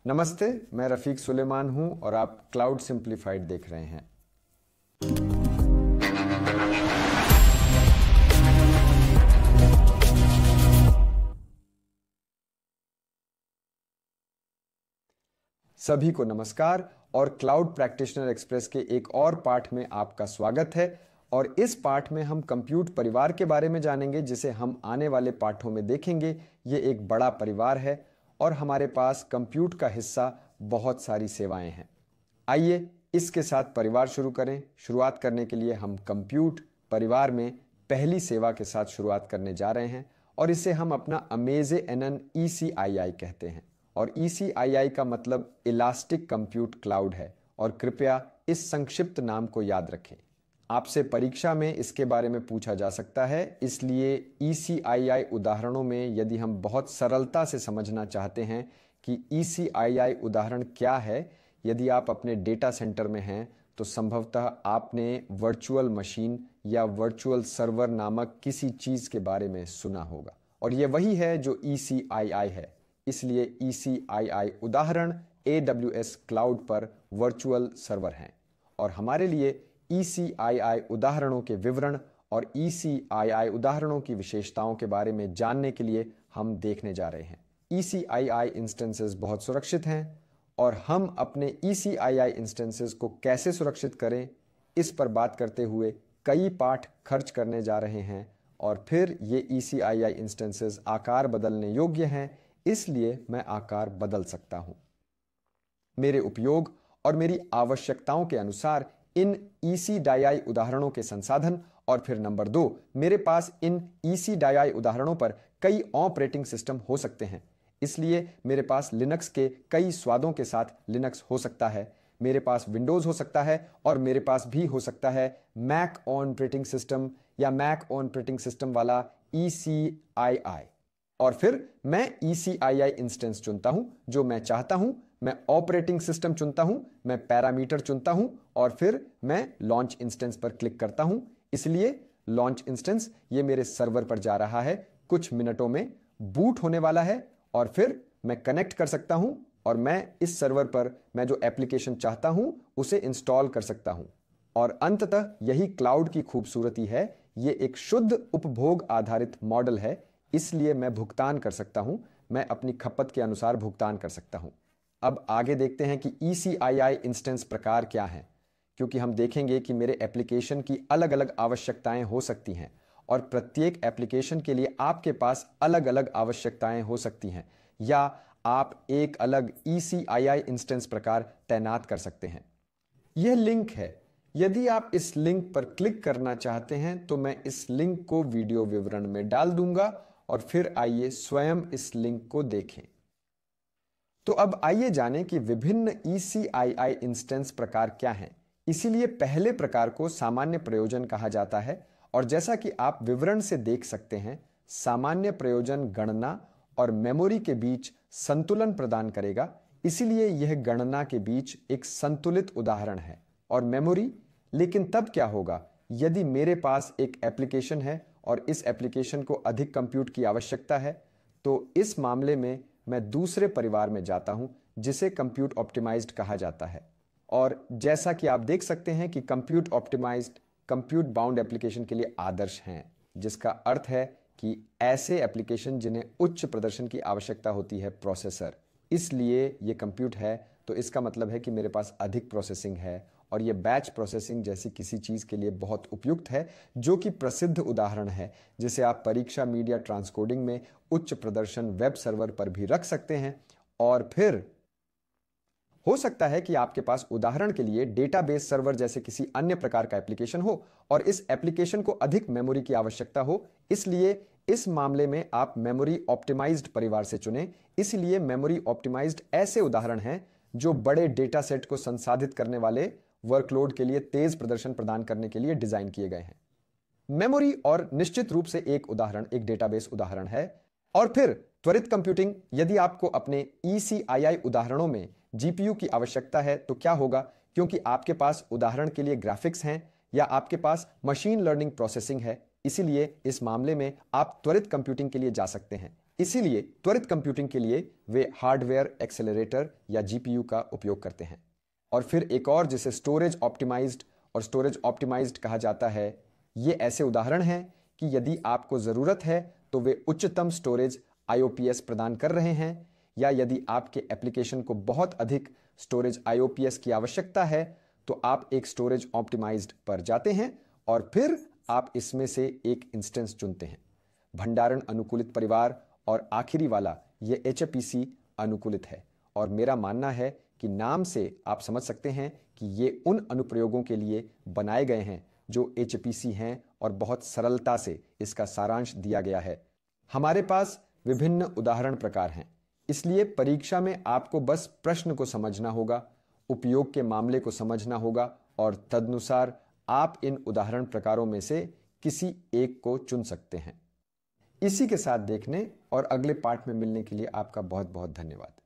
नमस्ते, मैं रफीक सुलेमान हूं और आप क्लाउड सिंप्लीफाइड देख रहे हैं। सभी को नमस्कार और क्लाउड प्रैक्टिशनर एक्सप्रेस के एक और पाठ में आपका स्वागत है। और इस पाठ में हम कंप्यूट परिवार के बारे में जानेंगे, जिसे हम आने वाले पाठों में देखेंगे। ये एक बड़ा परिवार है और हमारे पास कंप्यूट का हिस्सा बहुत सारी सेवाएं हैं। आइए इसके साथ परिवार शुरू करें। शुरुआत करने के लिए हम कंप्यूट परिवार में पहली सेवा के साथ शुरुआत करने जा रहे हैं और इसे हम अपना AmazeNN ECII कहते हैं। और ECII का मतलब इलास्टिक कंप्यूट क्लाउड है और कृपया इस संक्षिप्त नाम को याद रखें। आपसे परीक्षा में इसके बारे में पूछा जा सकता है, इसलिए ECII उदाहरणों में यदि हम बहुत सरलता से समझना चाहते हैं कि ECII उदाहरण क्या है, यदि आप अपने डेटा सेंटर में हैं तो संभवतः आपने वर्चुअल मशीन या वर्चुअल सर्वर नामक किसी चीज के बारे में सुना होगा और यह वही है जो ECII है। इसलिए ECII उदाहरण AWS क्लाउड पर वर्चुअल सर्वर हैं और हमारे लिए ECII उदाहरणों के विवरण और ECII उदाहरणों की विशेषताओं के बारे में जानने के लिए हम देखने जा रहे हैं। ECII इंस्टेंसेस बहुत सुरक्षित हैं और हम अपने ECII इंस्टेंसेस को कैसे सुरक्षित करें, इस पर बात करते हुए कई पाठ खर्च करने जा रहे हैं। और फिर ये ECII इंस्टेंसेस आकार बदलने योग्य हैं, इसलिए मैं आकार बदल सकता हूं मेरे उपयोग और मेरी आवश्यकताओं के अनुसार इन ECII उदाहरणों के संसाधन। और फिर नंबर 2, मेरे पास इन ECII उदाहरणों पर कई ऑपरेटिंग सिस्टम हो सकते हैं, इसलिए मेरे पास लिनक्स के कई स्वादों के साथ लिनक्स हो सकता है, मेरे पास विंडोज हो सकता है और मेरे पास भी हो सकता है मैक ऑपरेटिंग सिस्टम या मैक ऑपरेटिंग सिस्टम वाला ECII। और फिर मैं ECII इंस्टेंस चुनता हूं जो मैं चाहता हूं, मैं ऑपरेटिंग सिस्टम चुनता हूं, मैं पैरामीटर चुनता हूं और फिर मैं लॉन्च इंस्टेंस पर क्लिक करता हूं। इसलिए लॉन्च इंस्टेंस ये मेरे सर्वर पर जा रहा है, कुछ मिनटों में बूट होने वाला है और फिर मैं कनेक्ट कर सकता हूं और मैं इस सर्वर पर मैं जो एप्लीकेशन चाहता हूं उसे इंस्टॉल कर सकता हूं। और अंततः यही क्लाउड की खूबसूरती है, ये एक शुद्ध उपभोग आधारित मॉडल है, इसलिए मैं भुगतान कर सकता हूं, मैं अपनी खपत के अनुसार भुगतान कर सकता हूं। अब आगे देखते हैं कि ECII इंस्टेंस प्रकार क्या हैं, क्योंकि हम देखेंगे कि मेरे एप्लीकेशन की अलग अलग आवश्यकताएं हो सकती हैं और प्रत्येक एप्लीकेशन के लिए आपके पास अलग अलग आवश्यकताएं हो सकती हैं, या आप एक अलग ECII इंस्टेंस प्रकार तैनात कर सकते हैं। यह लिंक है, यदि आप इस लिंक पर क्लिक करना चाहते हैं तो मैं इस लिंक को वीडियो विवरण में डाल दूंगा और फिर आइए स्वयं इस लिंक को देखें। तो अब आइए जानें कि विभिन्न ECII इंस्टेंस प्रकार क्या हैं। इसीलिए पहले प्रकार को सामान्य प्रयोजन कहा जाता है और जैसा कि आप विवरण से देख सकते हैं, सामान्य प्रयोजन गणना और मेमोरी के बीच संतुलन प्रदान करेगा, इसीलिए यह गणना के बीच एक संतुलित उदाहरण है। और मेमोरी, लेकिन तब क्या होगा यदि मेरे पास एक एप्लीकेशन है और इस एप्लीकेशन को अधिक कंप्यूट की आवश्यकता है, तो इस मामले में मैं दूसरे परिवार में जाता हूं जिसे कंप्यूट ऑप्टिमाइज्ड कहा जाता है। और जैसा कि आप देख सकते हैं कि compute optimized compute bound application के लिए आदर्श हैं, जिसका अर्थ है कि ऐसे एप्लीकेशन जिन्हें उच्च प्रदर्शन की आवश्यकता होती है प्रोसेसर, इसलिए ये कंप्यूट है, तो इसका मतलब है कि मेरे पास अधिक प्रोसेसिंग है और ये बैच प्रोसेसिंग जैसी किसी चीज के लिए बहुत उपयुक्त है, जो कि प्रसिद्ध उदाहरण है जिसे आप परीक्षा मीडिया ट्रांसकोडिंग में उच्च प्रदर्शन वेब सर्वर पर भी रख सकते हैं। और फिर हो सकता है कि आपके पास उदाहरण के लिए डेटाबेस सर्वर जैसे किसी अन्य प्रकार का एप्लीकेशन हो और इस एप्लीकेशन को अधिक मेमोरी की आवश्यकता हो, इसलिए इस मामले में आप मेमोरी ऑप्टिमाइज्ड परिवार से चुनें। इसलिए मेमोरी ऑप्टिमाइज्ड ऐसे उदाहरण हैं जो बड़े डेटा सेट को संसाधित करने वाले वर्कलोड के लिए तेज प्रदर्शन प्रदान करने के लिए डिजाइन किए गए हैं। मेमोरी और निश्चित रूप से एक उदाहरण एक डेटाबेस उदाहरण है। और फिर त्वरित कंप्यूटिंग, यदि आपको अपने ECII उदाहरणों में GPU की आवश्यकता है तो क्या होगा, क्योंकि आपके पास उदाहरण के लिए ग्राफिक्स हैं या आपके पास मशीन लर्निंग प्रोसेसिंग है, इसीलिए इस मामले में आप त्वरित कंप्यूटिंग के लिए जा सकते हैं। इसीलिए त्वरित कंप्यूटिंग के लिए वे हार्डवेयर एक्सेलरेटर या जीपीयू का उपयोग करते हैं। और फिर एक और जिसे स्टोरेज ऑप्टिमाइज्ड और स्टोरेज ऑप्टिमाइज्ड कहा जाता है, ये ऐसे उदाहरण हैं कि यदि आपको ज़रूरत है तो वे उच्चतम स्टोरेज IOPS प्रदान कर रहे हैं, या यदि आपके एप्लीकेशन को बहुत अधिक स्टोरेज IOPS की आवश्यकता है तो आप एक स्टोरेज ऑप्टिमाइज्ड पर जाते हैं और फिर आप इसमें से एक इंस्टेंस चुनते हैं। भंडारण अनुकूलित परिवार और आखिरी वाला ये HPC अनुकूलित है। और मेरा मानना है कि नाम से आप समझ सकते हैं कि ये उन अनुप्रयोगों के लिए बनाए गए हैं जो HPC हैं और बहुत सरलता से इसका सारांश दिया गया है। हमारे पास विभिन्न उदाहरण प्रकार हैं, इसलिए परीक्षा में आपको बस प्रश्न को समझना होगा, उपयोग के मामले को समझना होगा और तदनुसार आप इन उदाहरण प्रकारों में से किसी एक को चुन सकते हैं। इसी के साथ देखने और अगले पाठ में मिलने के लिए आपका बहुत बहुत धन्यवाद।